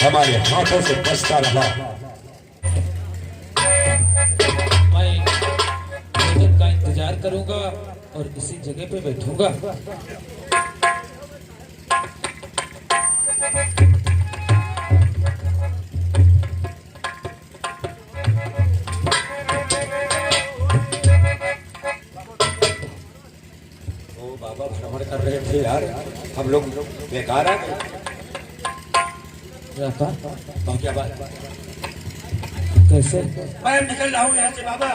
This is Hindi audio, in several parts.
हमारे हाथों से बचता रहा। मैं भोजन का इंतजार करूंगा और इसी जगह पे बैठूंगा। बाबा भ्रमण कर रहे थे यार, हम लोग बेकार आ गए। तो क्या बात? कैसे? मैं निकल रहा हूँ यहाँ से बाबा।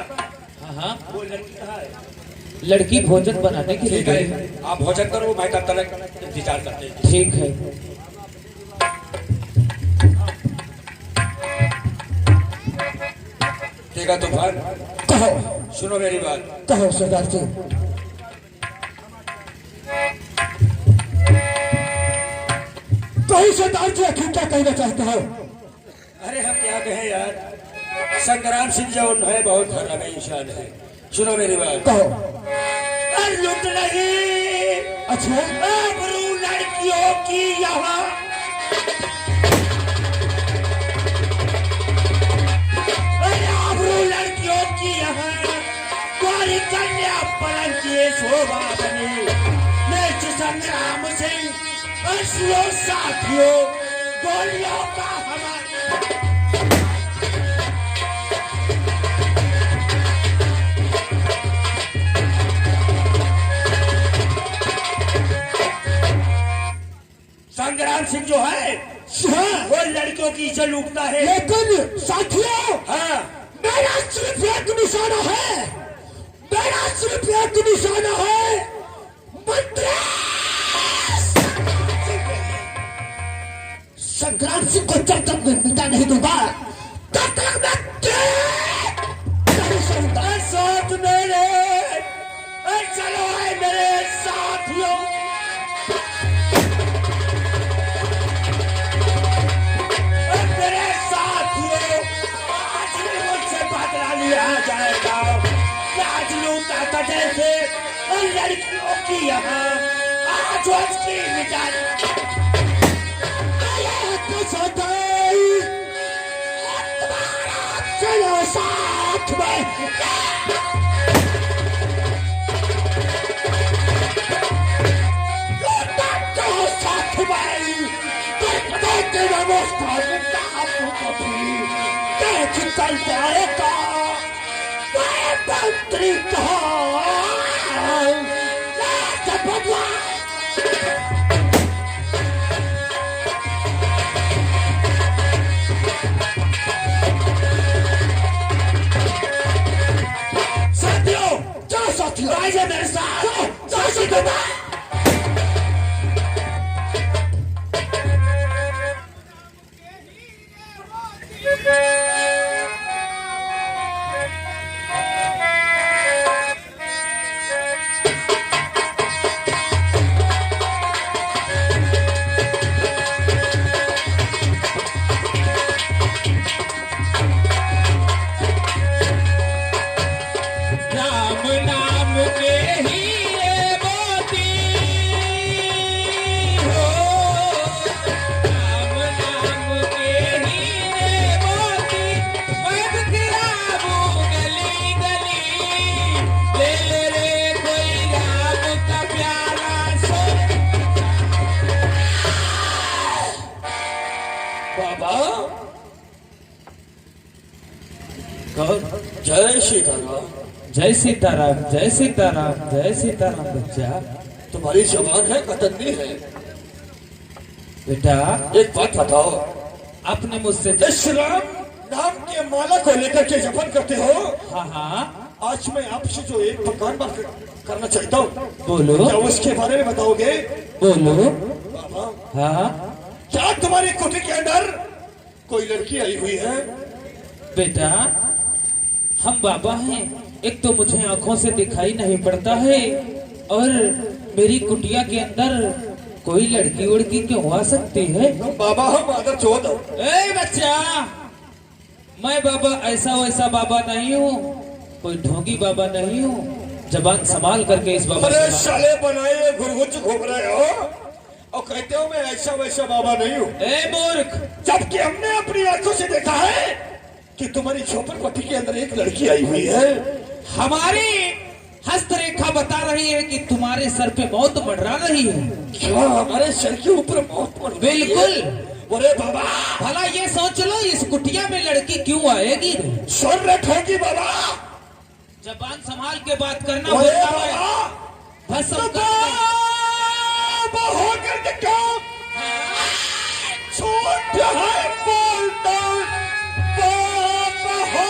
हाँ हाँ, वो लड़की कहाँ है? लड़की भोजन बनाने के लिए ठीक है, आप भोजन करो, मैं तब तक इंतजार करते हैं। ठीक है। ठीक है तूफान, कहो सुनो मेरी बात। कहो सरदार जी। कहीं सरदार जी आखिर क्या कहना चाहते हो? अरे हम क्या कहें यार, संग्राम सिंह जो है बहुत हरामी इंसान है। सुनो मेरी बात। कहो। लुट नहीं, अच्छा, आबरू लड़कियों की यहाँ आबरू लड़कियों की यहाँ कोई कन्या परंत ये शोभा बनी। नेच संग्राम सिंह असलो साथियों गोलियों का हमारे संग्राम सिंह जो है वो लड़कियों की इज्जत लूटता है। लेकिन साथियों, हाँ, मेरा सिर्फ एक निशाना है, मेरा सिर्फ एक निशाना है, मद्रास। संग्राम सिंह को जब तक मैं मिटा नहीं दूंगा तब तक मैं नहीं सुनता। साथ मेरे चलो है मेरे साथियों। मेरे साथियों, आज मुझसे बदला लिया जाएगा। आज लूटा कटे से लड़कियों की यहाँ आज उसकी मिटाई। चलो साथ में। साथ में नमस्कार देख चल जाएगा मंत्री साथियों, जाओ साथियों, आइए मेरे साथ। जाओ साथियों। राम नाम के ही ये मोती हो, राम नाम के ही ये मोती। मैं दिखलाऊं गली गली, ले ले रे कोई राम का प्यारा सो। बाबा जय सीताराम। जय सीताराम, जय सीताराम, जय सीताराम। बच्चा तुम्हारी जबान है कतन्नी है। बेटा, एक बात बताओ, आपने मुझसे इस राम नाम के माला को लेकर के जपन करते हो? हाँ हाँ, आज मैं आपसे जो एक प्रकार बात करना चाहता हूँ, बोलो क्या उसके बारे में बताओगे? बोलो। बाबा, हाँ क्या तुम्हारी कुटी के अंदर कोई लड़की आई हुई है? बेटा, हम बाबा हैं, एक तो मुझे आंखों से दिखाई नहीं पड़ता है, और मेरी कुटिया के अंदर कोई लड़की उड़की क्यों आ सकती है? बाबा हम आदर चोद। ए बच्चा, मैं बाबा ऐसा वैसा बाबा नहीं हूँ, कोई ढोंगी बाबा नहीं हूँ। जबान संभाल करके इस बाबा अरे से साले बनाए घुरघुच घूम रहे हो और कहते हो मैं ऐसा वैसा बाबा नहीं हूँ। ए मूर्ख, जब जबकि हमने अपनी आंखों से देखा है कि तुम्हारी झोपड़पट्टी के अंदर एक लड़की आई हुई है। हमारी हस्तरेखा बता रही है कि तुम्हारे सर पे मौत मंडरा रही है। क्या हमारे सर के ऊपर मौत पड़ रही है? बिल्कुल। अरे बाबा, भला ये सोच लो इस कुटिया में लड़की क्यों आएगी? सुन रखोगी बाबा, जबान संभाल के बात करना। अरे बोलता है बाबा, भस्म तो बाबा होकर के क्या छोड़ है बोलता बाबा हो।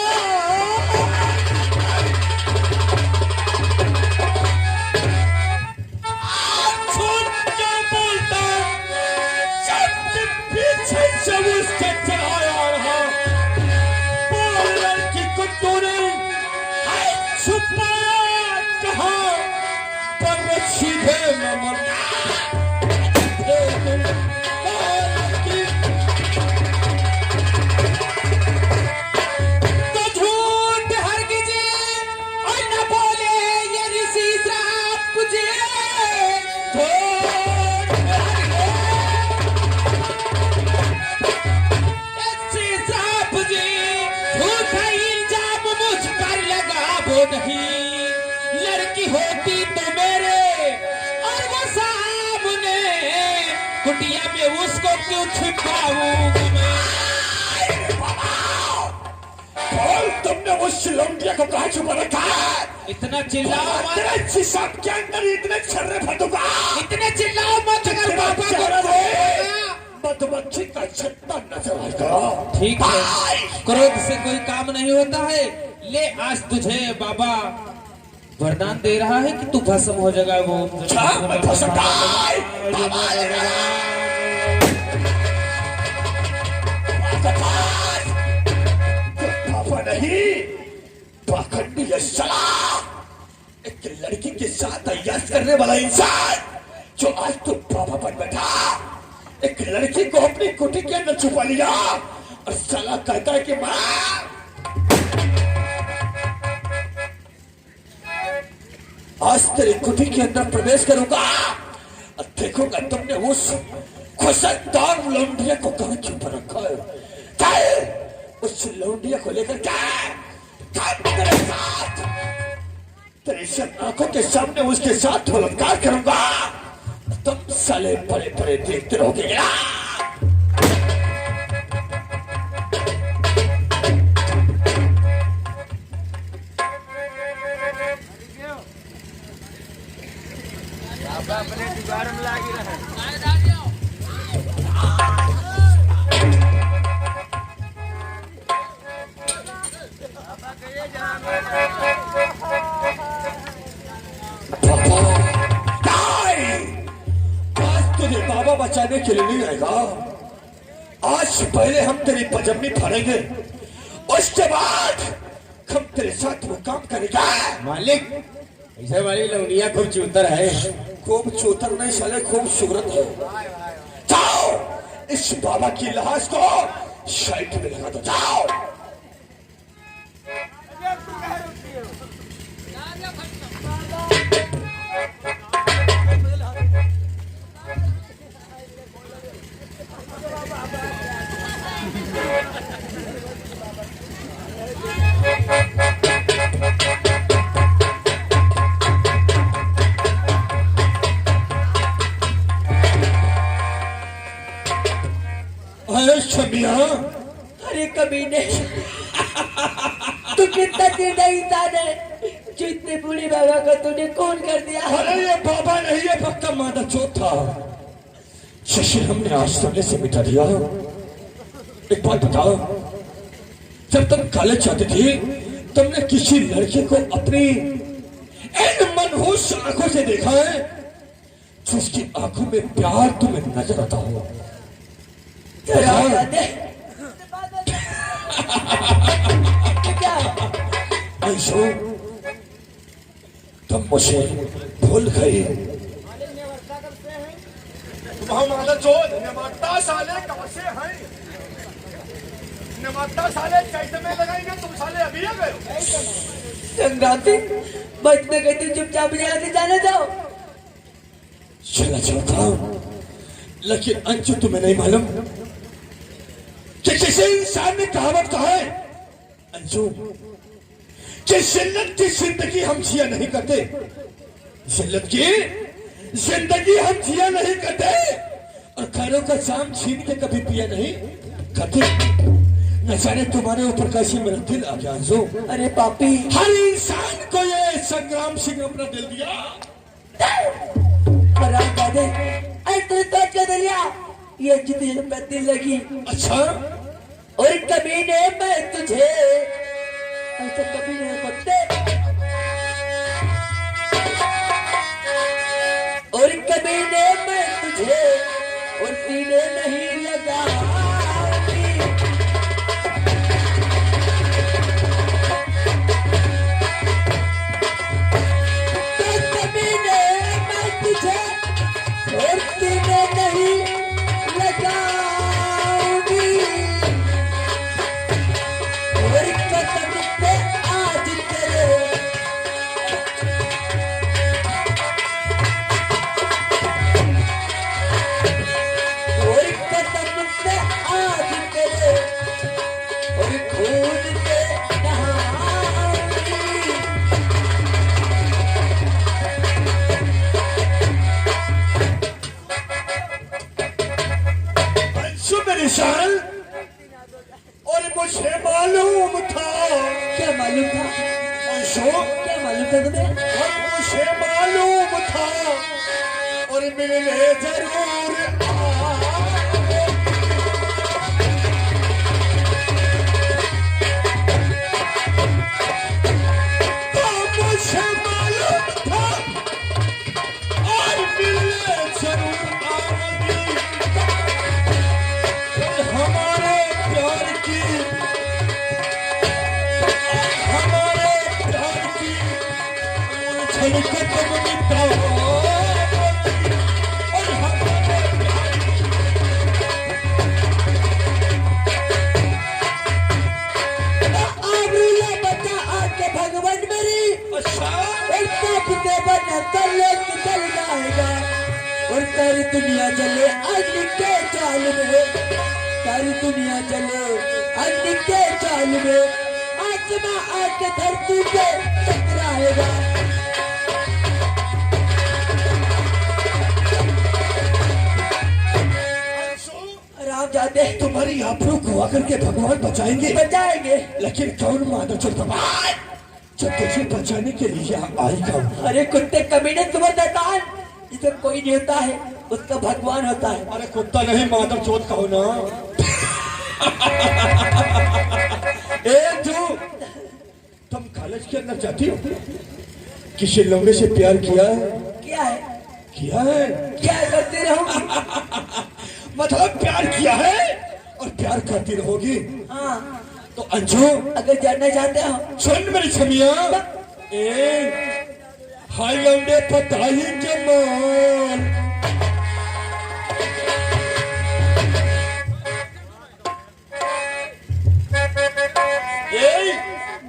छोड़ क्या बोलता, सबसे पीछे से उसके चलाया रहा। बोल लड़की को तूने छुपाया कहाँ, पर वो सीधे नमन तो झूठ हरगिज़ और न बोले ये ऋषि श्राप मुझे। झूठ ऋषि श्राप जी, झूठा इल्जाम मुझ पर लगा वो नहीं। लड़की होती तो मेरे और वो सामने, कुटिया में उसको क्यों छिपाऊंगा मैं? बोल, तुमने उस लौंडिया को कहाँ छुपा रखा है? इतना चिल्लाओ मत। तेरे जिस्म के अंदर इतने छर्रे फटूंगा। इतने चिल्लाओ मत, अगर पापा को मधुमक्खी का छत्ता नजर आएगा। ठीक है, क्रोध से कोई काम नहीं होता है। ले, आज तुझे बाबा वरदान दे रहा है कि तू भस्म हो जाएगा। वो पापा नहीं, पाखंडी है साला। एक लड़की के साथ अय्यास करने वाला इंसान जो आज तो बाबा बन बैठा, एक लड़की को अपनी कुटी के अंदर छुपा लिया और साला कहता है कि मां आज तेरी कुटी के अंदर प्रवेश करूंगा और देखूंगा तुमने उस खुशदार लौंडिया को कहां छुपा रखा है। कल उस लौंडिया को लेकर तेरे साथ, तेरी सब आंखों के सामने उसके साथ बलात्कार करूंगा। तुम साले परे परे देखते रहोगे। अपने जुगाड़ में लागी रहे। आज तुझे बाबा बचाने के लिए नहीं आएगा। आज पहले हम तेरी पजम्मी फाड़ेंगे, उसके बाद हम तेरे साथ वो काम करेंगे। मालिक, ऐसे वाली लौंडिया खूब चूतर है। खूब चूतर नहीं साले, खूब सूरत है। जाओ, इस बाबा की लाश को साइड में लगा दो। जाओ। छमिया, अरे कमीने, तू कितना टेढ़ा इंसान है जो इतने बूढ़े बाबा को तूने खून कर दिया। अरे ये बाबा नहीं, ये पक्का मादा चोट था। शशि हमने आज सामने से मिटा दिया। एक बात बताओ, जब तुम कॉलेज जाती थी तुमने किसी लड़की को अपनी इन मनहूस आंखों से देखा है जिसकी आंखों में प्यार तुम्हें नजर आता हो? ऐसो तुम मुझे भूल गए। हमारा चोद निमत्ता साले कब से हैं? निमत्ता साले कैसे में लगाएंगे? तुम साले अभी आ गए। संक्रांति बचने गई थी, चुपचाप यहाँ से जाने जाओ। चला जाता, लेकिन अंशु तुम्हें नहीं मालूम कि किसी इंसान ने कहावत कहा है अंजू कि जिल्लत की जिंदगी हम जिया नहीं करते, जिल्लत की जिंदगी हम जिया नहीं करते और खैरों का जाम छीन के कभी पिया नहीं करते। न जाने तुम्हारे ऊपर कैसी मेरा दिल आ गया अंजू। अरे पापी, हर इंसान को ये संग्राम सिंह अपना दिल दिया। हराम दादे, अरे तूने सोच कर दिया ये जितनी पे दिल लगी। अच्छा, और कभी ने मैं तुझे ऐसा कभी नहीं सकते, और कभी ने मैं तुझे और सीने नहीं लगा। और सीने नहीं लगाऊंगी, और कसम से आज करे, और कसम से आज करे, और खून से नहाऊंगी। मेरी शान, और मुझे मालूम था। क्या मालूम था? अंशु, क्या मालूम था तुम्हें? और मुझे मालूम था और मिलने जरूर आए। तो मुझे मालूम था और मिलने जरूर आओगी। हमारे प्यार की उलझन खत्म मिटा और हमारे आबरूला बता आके भगवान मेरी, अच्छा बना कर ले निकल जाएगा, और सारी दुनिया चले अग्नि के जाल में, सारी दुनिया चले अग्नि के जाल में, आत्मा आके धरती पे टकराएगा। राम जाते तुम्हारी आबरू को आकर के भगवान बचाएंगे, बचाएंगे, लेकिन कौन मानो जो भगवान जब तुझे बचाने के लिए आएगा। अरे कुत्ते कमीने तुम्हें शैतान, जिसे कोई नहीं होता है उसका भगवान होता है। अरे कुत्ता नहीं माधव चौथ कहो ना। ए जो तुम कॉलेज के अंदर जाती हो, किसी लौंडे से प्यार किया है? क्या है? किया है? क्या करती रहूंगी? मतलब प्यार किया है और प्यार करती रहोगी। हाँ, तो अंजू अगर जानना चाहते हो सुन मेरी छमिया, ए हाय लौंडे पता ही के मान,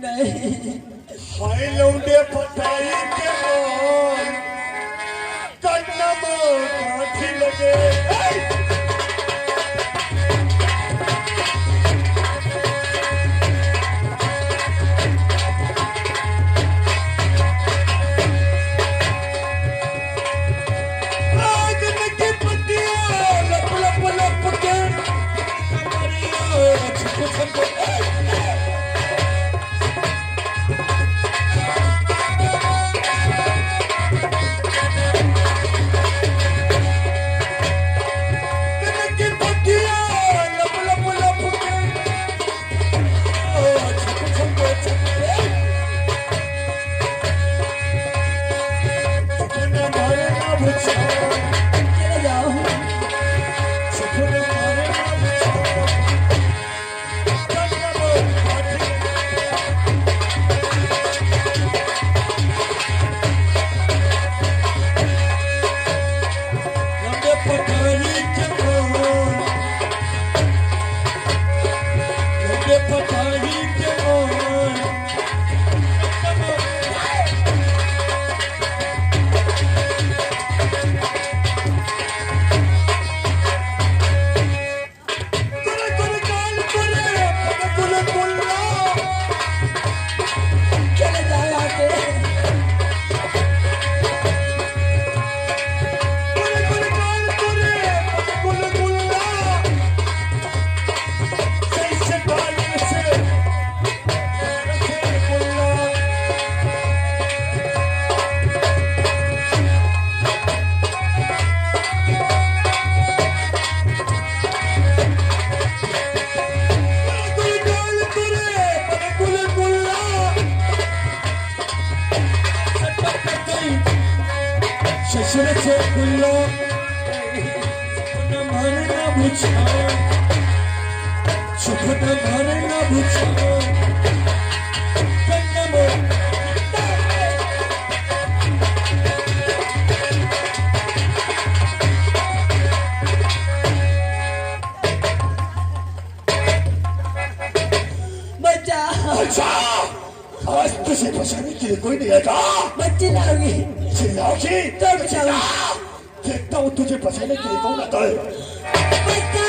नहीं, हाय लौंडे पता ही के मान, कन्नमा काठी लगे। चले जाओ। बुझाओ, सपना मारे न बुझाओ, जन्म बच्चा अच्छा, आज तुझे बचाने के लिए कोई नहीं आएगा। बच्ची लाओगी चिल्लाओगी तो बचाओ देखता हूँ तुझे बचाने के लिए कौन आता है। बच्चा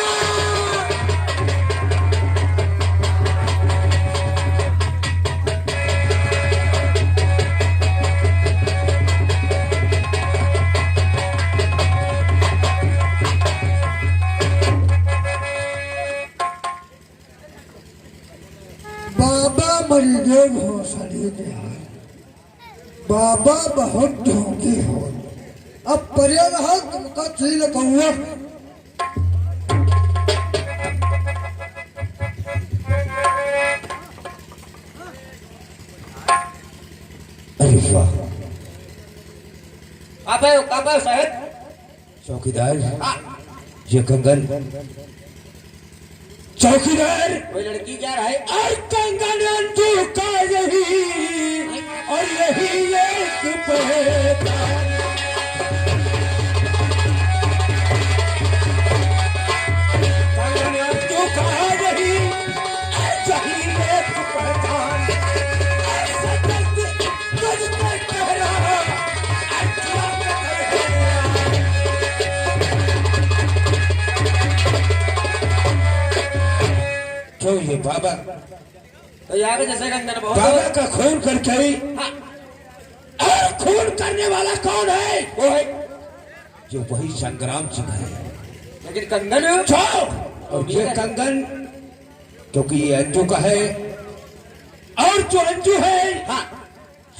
बाबा मरीजे घोसड़ी दिया, बाबा बहुत धोखे हो। अब पर्यावरण तुमका चील कौआ अरे वाह, आप है साहब चौकीदार ये कंगन, चौकीदार कोई लड़की जा रहा है और कंगन अंजू का यही और यही एक पहचान। कंगन अंजू का यही यही एक पहचान। ऐसा दर्द तुझसे कह रहा अच्छा क्यों ये बाबा, तो यहाँ पे जैसे कंगन बहुत बाबा का खून करके ही और खून करने वाला कौन है? वो है जो वही संग्राम सिंह है। लेकिन कंगन जाओ, और ये कंगन क्योंकि ये अंजू का है और जो अंजू है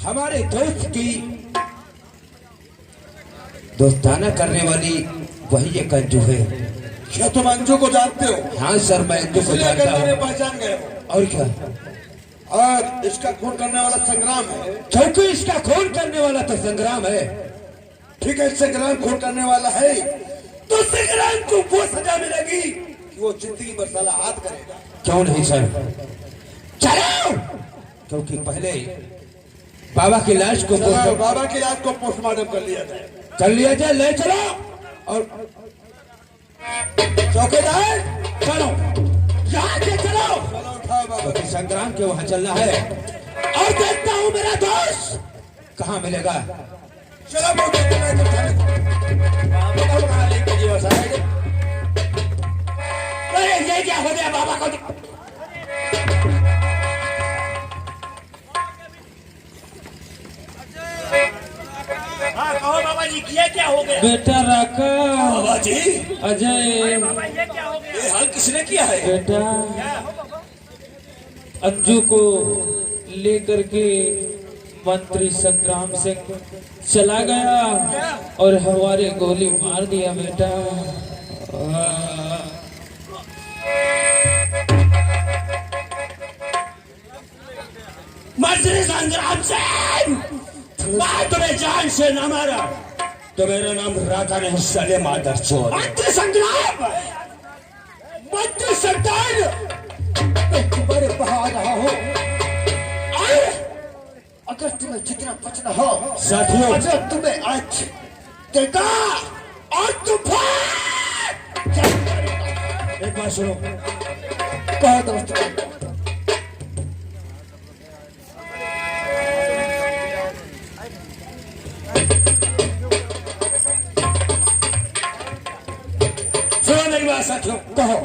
हमारे दोस्त की दोस्ताना करने वाली वही एक अंजू है। क्या तुम अंजू को जानते हो? हाँ सर, मैं अंजू को इसलिए जानता कंगन हूँ। पहचान गए हो। और क्या, और इसका खून करने वाला संग्राम है। क्योंकि इसका खून करने वाला तो संग्राम है। ठीक है, संग्राम खून करने वाला है तो संग्राम को वो सजा मिलेगी। कि वो जिंदगी भर साला हाथ करेगा। क्यों नहीं सर, चलो, क्योंकि पहले बाबा की लाश को चलो, बाबा की लाश को पोस्टमार्टम कर लिया जाए। कर लिया जाए, ले चलो। और चौकीदार चलो, यहाँ से चलो, चलो उठाओ बाबा। क्योंकि संग्राम के वहां चलना है। और देखता हूँ मेरा दोस्त कहाँ मिलेगा। चलो बाबा, बाबा उठा लेके जियो साहब। अरे ये क्या हो गया बाबा को? हाँ कहो बाबा जी, किया क्या हो गया? बेटा राका, बाबा जी, अजय, ये हाल किसने किया है? बेटा अंजू को लेकर के मंत्री संग्राम सिंह चला गया और हमारे गोली मार दिया बेटा। मंत्री संग्राम सिंह, मैं तुम्हें जान से न मारा तो मेरा नाम राधा नहीं, सले मादर चोर। मंत्री संग्राम, मंत्री सरदार, मैं तुम्हारे बहा रहा हूँ। अगर तुम्हें जितना बचना हो साथियों, अगर तुम्हें आज देखा और तूफान। एक बात सुनो, कहो दोस्त। सुनो मेरी बात साथियों, कहो।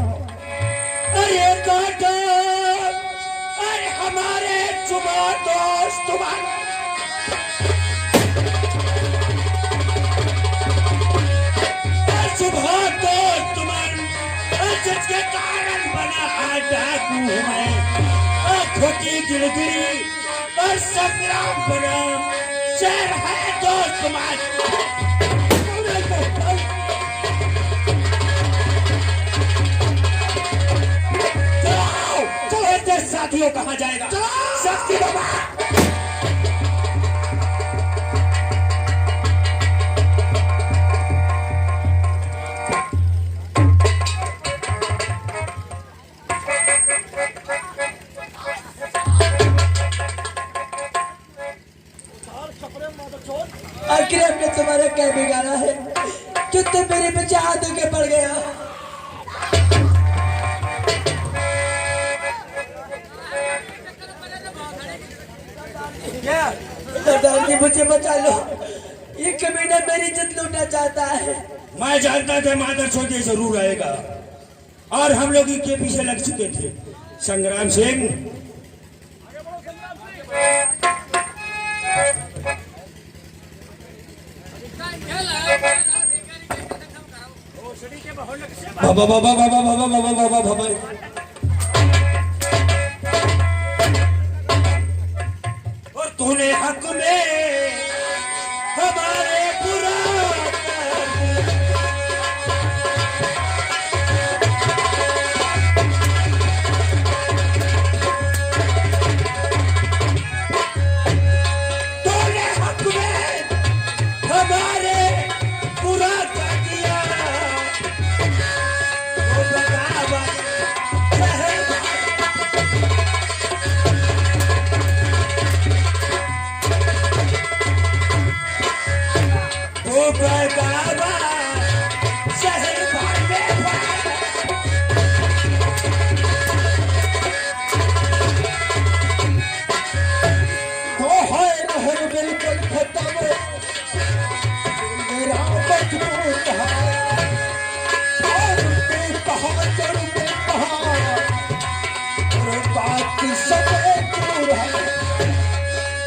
अरे काटो, अरे हमारे जुबान दोस्त तुम्हारे सुबह दोस्त तुम्हारे जिसके कारण बना डाकू है, खोटी गिरगिरी और संग्राम बना शहर है दोस्त तुम्हारे। चलो साथियों, कहाँ जाएगा शक्ति बाबा? क्या बिगाड़ा है जो तुम मेरे पीछे हाथ के पड़ गया? क्या सरदार जी मुझे बचा लो, ये कमीना मेरी इज्जत लूटना चाहता है। मैं जानता था मादर चौथ ये जरूर आएगा और हम लोग इनके पीछे लग चुके थे। संग्राम सिंह, बाबा बाबा बाबा बाबा बाबा बाबा बाबा, और तूने हक में हमारे बुरा तूने हक में हमारे बुरा कर दिया। वो बगावत शहर तो है लहर बिल्कुल खत्म, मेरा मजबूत है और कहा चढ़ते कहा और बात की सब दूर है,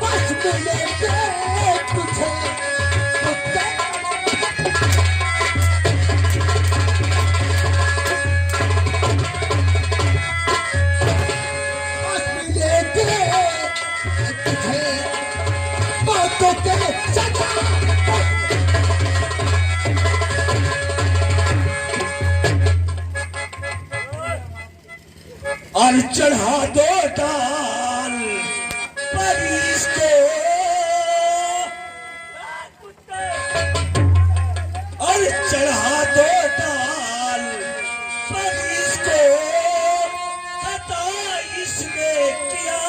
बस मिले तुझे और चढ़ा दो डाल पर इसको, और चढ़ा दो डाल पर इसको, खता इसमें किया।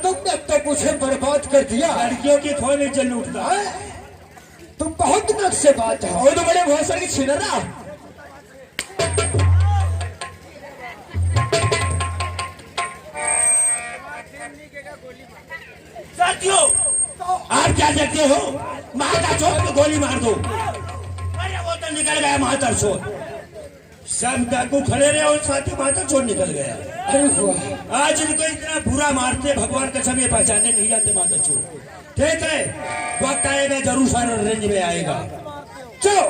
तुमने अब तक मुझे बर्बाद कर दिया। लड़कियों की खोने जल उठता है, तुम बहुत नक से बात है और तो बड़े बहुत सारी छिनरा। साथियों आप क्या कहते हो? माता चोर को गोली मार दो। अरे वो तो निकल गया माता चोर, सब डाकू खड़े रहे और साथी माता चोर निकल गया। आज इनको इतना बुरा मारते भगवान का सब ये पहचाने नहीं जाते माता चोर। ठीक है, वक्त आएगा जरूर सारा रेंज में आएगा। चलो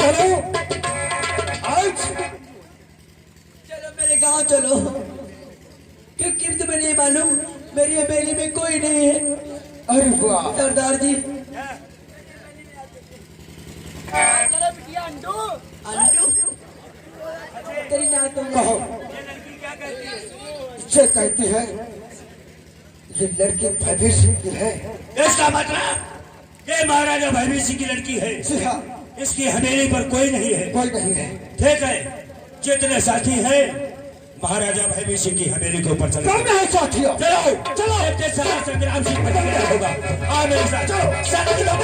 चलो आज चलो मेरे गांव चलो, क्योंकि तुम्हें नहीं मालूम मेरी हवेली में कोई नहीं है। अरे वाह सरदार जी, तेरी ना तुम कहो। से कहती है ये लड़की भैभी सिंह की है। इसका मतलब ये महाराजा भैभी सिंह की लड़की है। जी हाँ, इसकी हवेली पर कोई नहीं है। कोई नहीं है। ठीक है, जितने साथी हैं महाराजा भैभी सिंह की हवेली के ऊपर चलो। कौन है साथियों? चलो चलो, देखते सारा संग्राम सिंह बच गया होगा। आ मेरे साथ चलो, साथ चलो।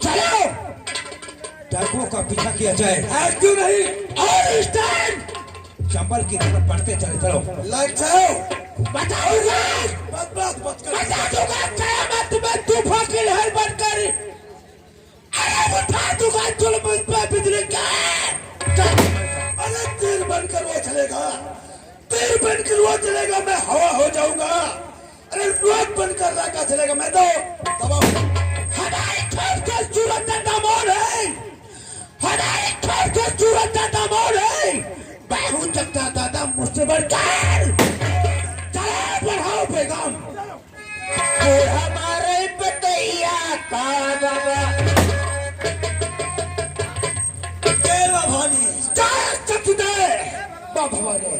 चलो डाकुओं का पीछा किया जाए। क्यों नहीं? और इस टाइम चंबल की तरफ बढ़ते चले। चलो लग जाओ, बताऊंगा बता दूंगा कयामत में तूफान की लहर बनकर अरे उठा दूंगा जुल्म पे बिजली का। चलेगा, तीर बन के रुआ चलेगा, मैं हवा हो जाऊंगा। अरे रुआत बंद कर रहा क्या चलेगा, मैं तो दबा हमारे खेत के सूरत का दामोर है, हमारे खेत के सूरत का दामोर है। मैं हूं जगता दादा, मुझसे बढ़कर चला बढ़ाओ पैगाम। वो हमारे बतैया का बाबा भवानी चुदे भवानी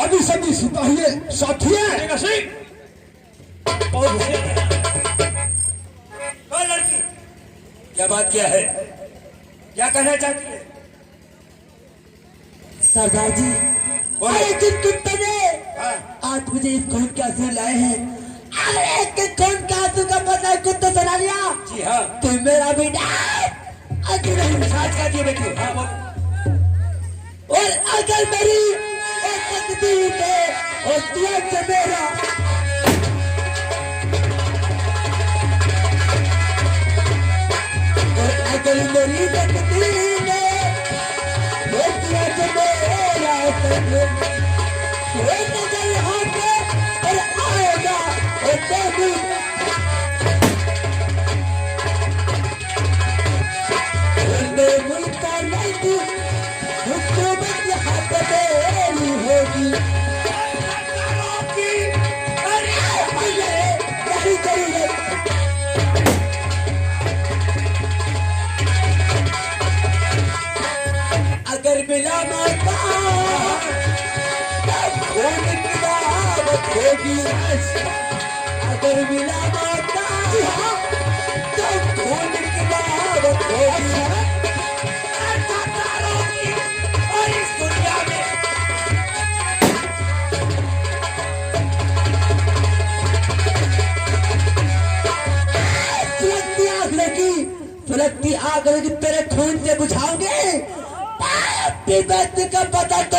अभी सभी सिपाही साथी है। लड़की क्या बात क्या है, क्या कहना चाहती है? सरदार जी, अरे जिस कुत्ते ने आज मुझे इस खून के आंसू लाए हैं, अरे के खून के आंसू का पता कुत्ते सुना लिया। जी हाँ, तुम मेरा बेटा अगर नहीं साथ का दिए बेटी। हाँ बोल। और अगर मेरी तकदीर है और तुझे से मेरा और अगर मेरी तकदीर है और तुझे से मेरा वो नजर यहाँ पे और आएगा और तेरी मैं मुल्का नहीं थी हुकूमत यहाँ पे मेरी होगी। अरे नहीं करूँगा। अगर मिला मौका तब खून की दावत होगी। अगर मिला मौका तब खून की दावत होगी। और इस दुनिया में सुलगती आग लगी तेरे खून से बुझाओगे। का पता तो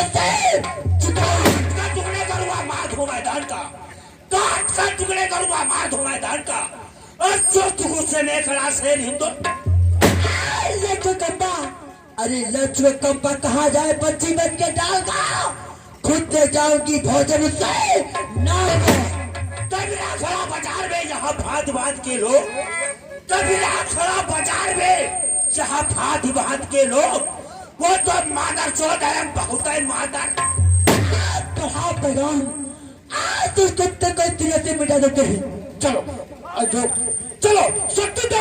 टुकड़े करूंगा, मार दूं मैदान का, काट का टुकड़े करूंगा, मार दूं मैदान का। और जो तू गुस्से में खड़ा शेर हिंदू कंपा, अरे लक्ष्य कंपा कहाँ जाए बच्ची बन के डाल का खुद दे जाऊंगी भोजन से नाम तबला खड़ा बाजार में यहाँ भात भात के लोग, तबला खड़ा बाजार में यहाँ भात भात के लोग, वो तो मादर चोद है, बहुत है मादर। तो हाँ पैगाम आज उस कुत्ते को इतने से मिटा देते हैं। चलो जो चलो शक्ति दे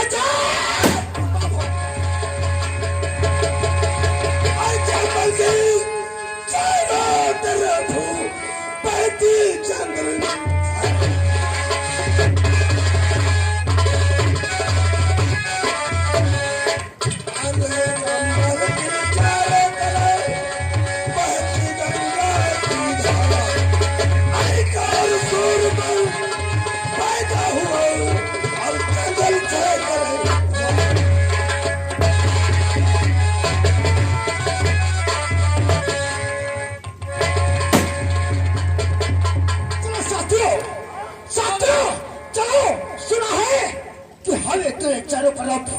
चंद्र चारों तरफ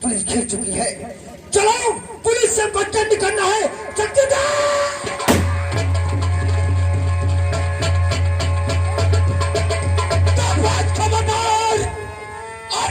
पुलिस घिर चुकी है। चलो पुलिस से बचकर निकलना है। खबरदार और